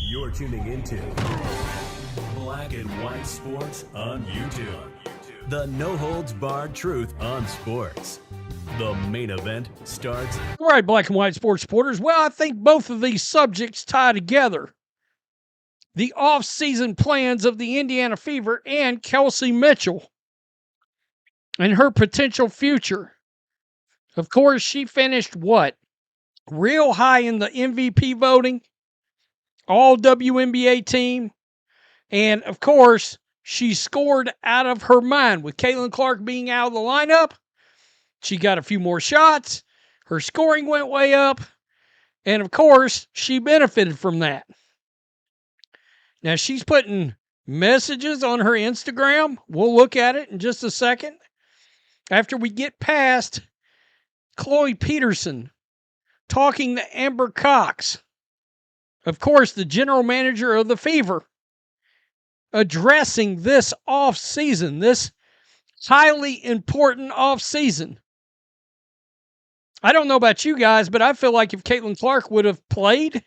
You're tuning into Black and White Sports on YouTube. The no-holds-barred truth on sports. The main event starts. All right, Black and White Sports supporters. Well, I think both of these subjects tie together. The off-season plans of the Indiana Fever and Kelsey Mitchell and her potential future. Of course, she finished what? Real high in the MVP voting, all WNBA team. And, of course, she scored out of her mind. With Caitlin Clark being out of the lineup, she got a few more shots. Her scoring went way up. And, of course, she benefited from that. Now, she's putting messages on her Instagram. We'll look at it in just a second. After we get past Chloe Peterson talking to Amber Cox, of course, the general manager of the Fever, addressing this off-season, this highly important off-season. I don't know about you guys, but I feel like if Caitlin Clark would have played,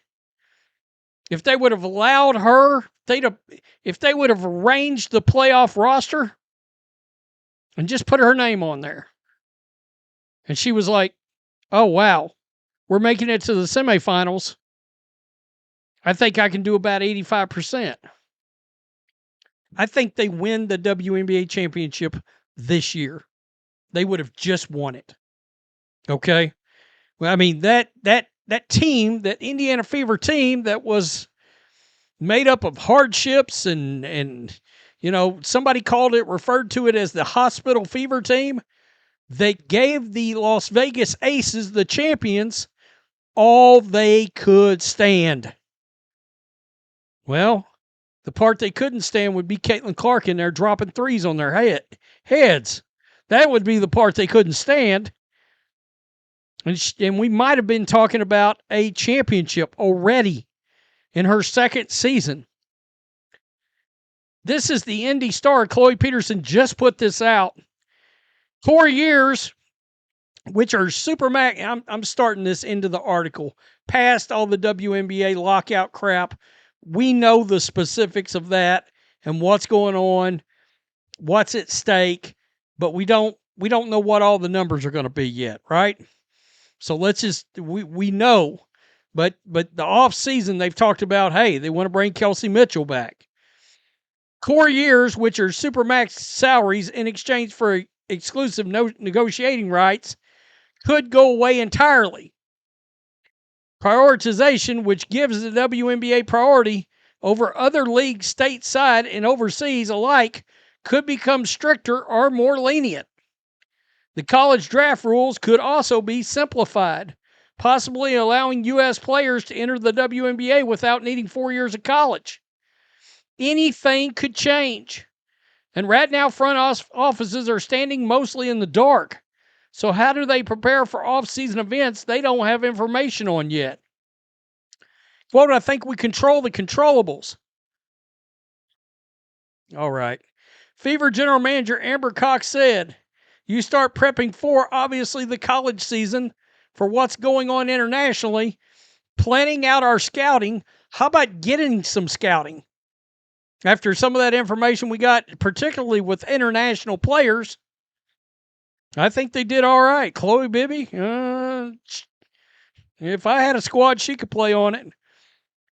if they would have allowed her, if they would have arranged the playoff roster and just put her name on there, and she was like, oh, wow, we're making it to the semifinals, I think I can do about 85%. I think they win the WNBA championship this year. They would have just won it. Okay? Well, I mean, that team, that Indiana Fever team that was made up of hardships and you know, somebody referred to it as the hospital fever team. They gave the Las Vegas Aces, the champions, all they could stand. Well, the part they couldn't stand would be Caitlin Clark in there dropping threes on their heads. That would be the part they couldn't stand. And we might have been talking about a championship already in her second season. This is the Indy star. Chloe Peterson just put this out. 4 years, which are supermax. I'm starting this into the article. Past all the WNBA lockout crap. We know the specifics of that and what's going on, what's at stake, but we don't know what all the numbers are going to be yet, right? So let's just we know, but the off season they've talked about, hey, they want to bring Kelsey Mitchell back. Core years, which are supermax salaries in exchange for exclusive negotiating rights, could go away entirely. Prioritization, which gives the WNBA priority over other leagues stateside and overseas alike, could become stricter or more lenient. The college draft rules could also be simplified, possibly allowing U.S. players to enter the WNBA without needing 4 years of college. Anything could change. And right now, front offices are standing mostly in the dark. So how do they prepare for off-season events they don't have information on yet? Quote, I think we control the controllables. All right. Fever general manager Amber Cox said, you start prepping for, obviously, the college season, for what's going on internationally, planning out our scouting. How about getting some scouting? After some of that information we got, particularly with international players, I think they did all right. Chloe Bibby, if I had a squad, she could play on it.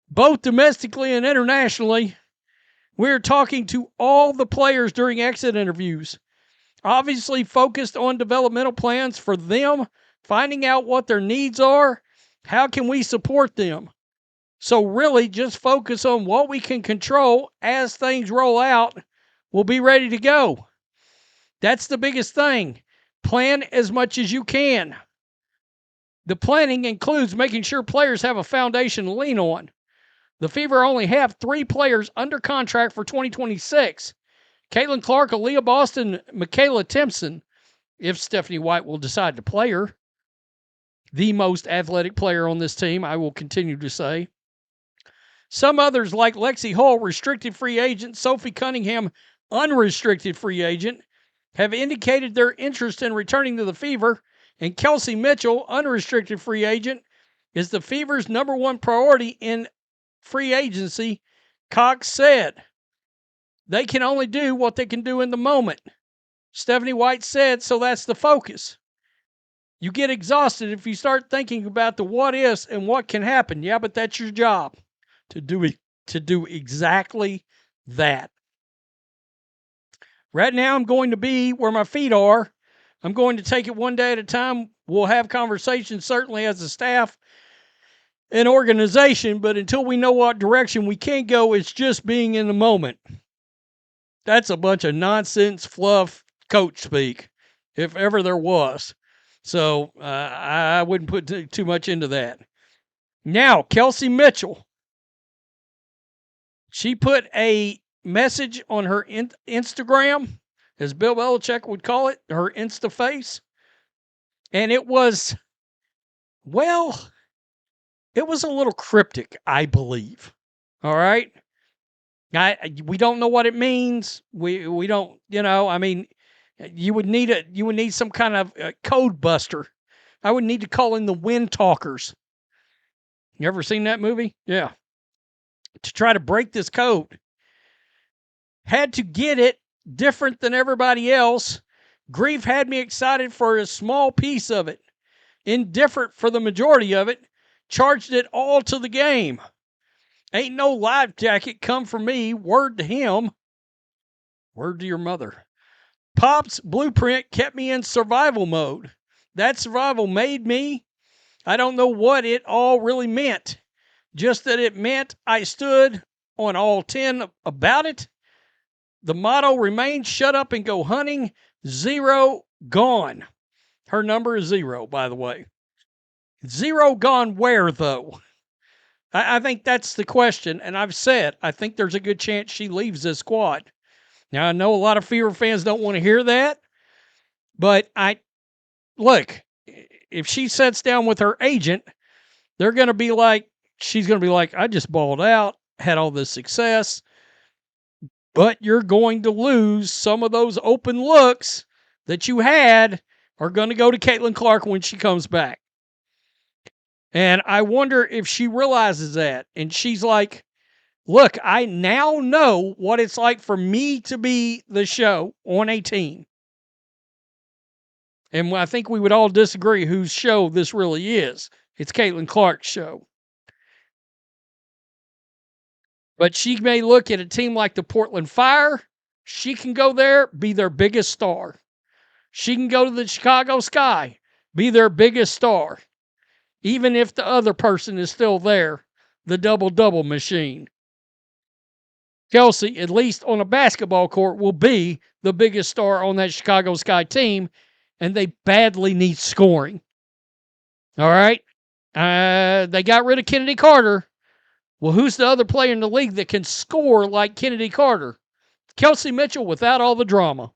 Both domestically and internationally, we're talking to all the players during exit interviews. Obviously focused on developmental plans for them, finding out what their needs are, how can we support them. So really just focus on what we can control as things roll out. We'll be ready to go. That's the biggest thing. Plan as much as you can. The planning includes making sure players have a foundation to lean on. The Fever only have 3 players under contract for 2026. Caitlin Clark, Aaliyah Boston, Michaela Timpson, if Stephanie White will decide to play her. The most athletic player on this team, I will continue to say. Some others like Lexie Hull, restricted free agent, Sophie Cunningham, unrestricted free agent, have indicated their interest in returning to the Fever, and Kelsey Mitchell, unrestricted free agent, is the Fever's number one priority in free agency, Cox said. They can only do what they can do in the moment. Stephanie White said, so that's the focus. You get exhausted if you start thinking about the what ifs and what can happen. Yeah, but that's your job to do exactly that. Right now, I'm going to be where my feet are. I'm going to take it one day at a time. We'll have conversations, certainly as a staff and organization, but until we know what direction we can go, it's just being in the moment. That's a bunch of nonsense, fluff, coach speak, if ever there was. So I wouldn't put too much into that. Now, Kelsey Mitchell. She put a message on her Instagram, as Bill Belichick would call it, her Insta face. And it was, well, it was a little cryptic, I believe. All right? We don't know what it means. We don't, I mean, you would need some kind of code buster. I would need to call in the Wind Talkers. You ever seen that movie? Yeah. To try to break this code. Had to get it different than everybody else. Grief had me excited for a small piece of it. Indifferent for the majority of it. Charged it all to the game. Ain't no life jacket come for me. Word to him. Word to your mother. Pop's blueprint kept me in survival mode. That survival made me. I don't know what it all really meant. Just that it meant I stood on all 10 about it. The motto remains shut up and go hunting. 0 gone. Her number is 0, by the way. 0 gone where, though? I think that's the question, and I've said I think there's a good chance she leaves this squad. Now, I know a lot of Fever fans don't want to hear that, but look, if she sits down with her agent, she's going to be like, I just balled out, had all this success, but you're going to lose some of those open looks that you had are going to go to Caitlin Clark when she comes back. And I wonder if she realizes that. And she's like, look, I now know what it's like for me to be the show on a team. And I think we would all disagree whose show this really is. It's Caitlin Clark's show. But she may look at a team like the Portland Fire. She can go there, be their biggest star. She can go to the Chicago Sky, be their biggest star. Even if the other person is still there, the double-double machine. Kelsey, at least on a basketball court, will be the biggest star on that Chicago Sky team, and they badly need scoring. All right? They got rid of Kennedy Carter. Well, who's the other player in the league that can score like Kennedy Carter? Kelsey Mitchell without all the drama.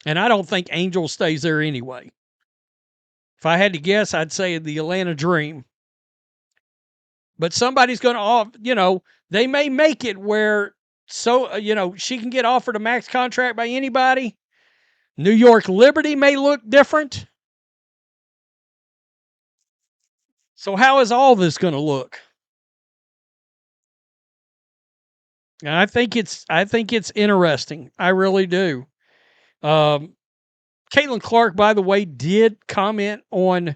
And I don't think Angel stays there anyway. If I had to guess, I'd say the Atlanta Dream. But somebody's going to, they may make it where, she can get offered a max contract by anybody. New York Liberty may look different. So how is all this going to look? And I think it's interesting. I really do. Caitlin Clark, by the way, did comment on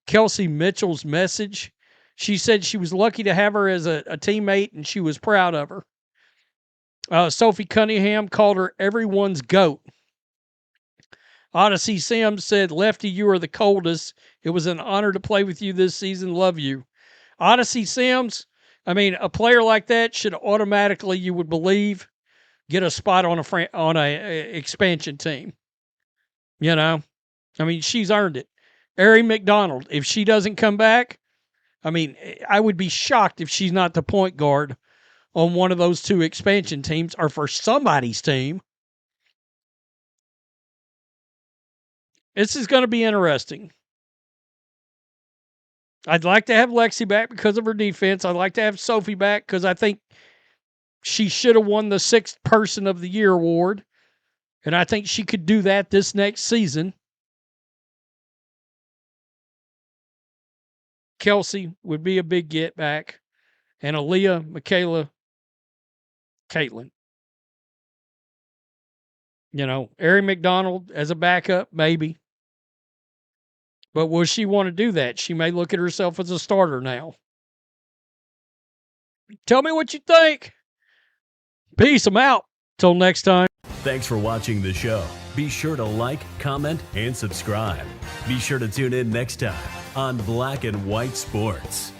Kelsey Mitchell's message. She said she was lucky to have her as a teammate, and she was proud of her. Sophie Cunningham called her everyone's GOAT. Odyssey Sims said, Lefty, you are the coldest. It was an honor to play with you this season. Love you. Odyssey Sims, a player like that should automatically, you would believe, get a spot on a expansion team. She's earned it. Ari McDonald, if she doesn't come back, I would be shocked if she's not the point guard on one of those two expansion teams or for somebody's team. This is going to be interesting. I'd like to have Lexie back because of her defense. I'd like to have Sophie back because I think she should have won the 6th Person of the Year award. And I think she could do that this next season. Kelsey would be a big get back. And Aaliyah, Michaela, Caitlin. Ari McDonald as a backup, maybe. But will she want to do that? She may look at herself as a starter now. Tell me what you think. Peace. I'm out. Till next time. Thanks for watching the show. Be sure to like, comment, and subscribe. Be sure to tune in next time on Black and White Sports.